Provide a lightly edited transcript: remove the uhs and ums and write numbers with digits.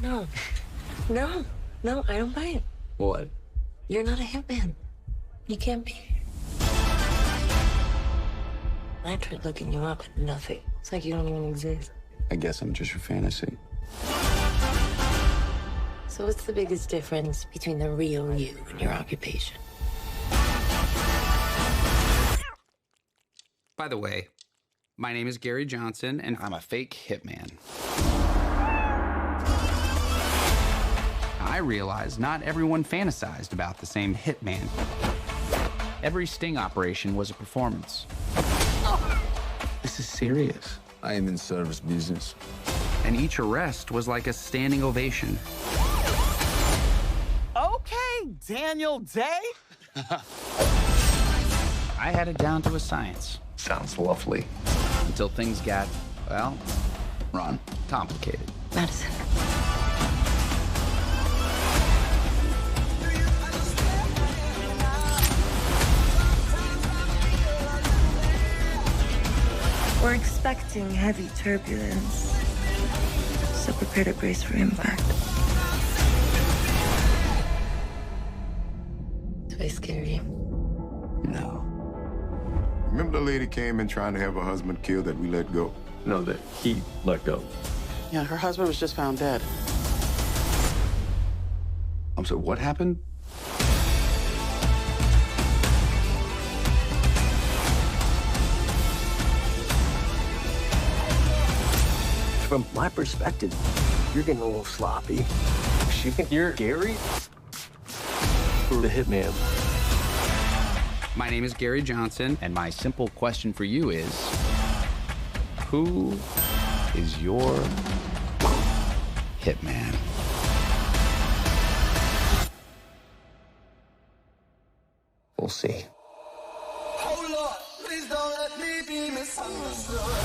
No. No. No, I don't buy it. What? You're not a hitman. You can't be. I tried looking you up and nothing. It's like you don't even exist. I guess I'm just your fantasy. So what's the biggest difference between the real you and your occupation? By the way, my name is Gary Johnson, and I'm a fake hitman. I realize not everyone fantasized about the same hitman. Every sting operation was a performance. This is serious. I am in service business. And each arrest was like a standing ovation. Okay, Daniel Day. I had it down to a science. Sounds lovely. Until things got, well, Ron. complicated. Madison. We're expecting heavy turbulence, so prepare to brace for impact. Do I scare you? No. Remember the lady came in trying to have her husband killed that we let go? No, that he let go. Yeah, her husband was just found dead. I'm sorry, what happened? From my perspective, you're getting a little sloppy. She think you're Gary? Or the hitman? My name is Gary Johnson, and my simple question for you is, who is your hitman? We'll see. Oh Lord, please don't let me be misunderstood.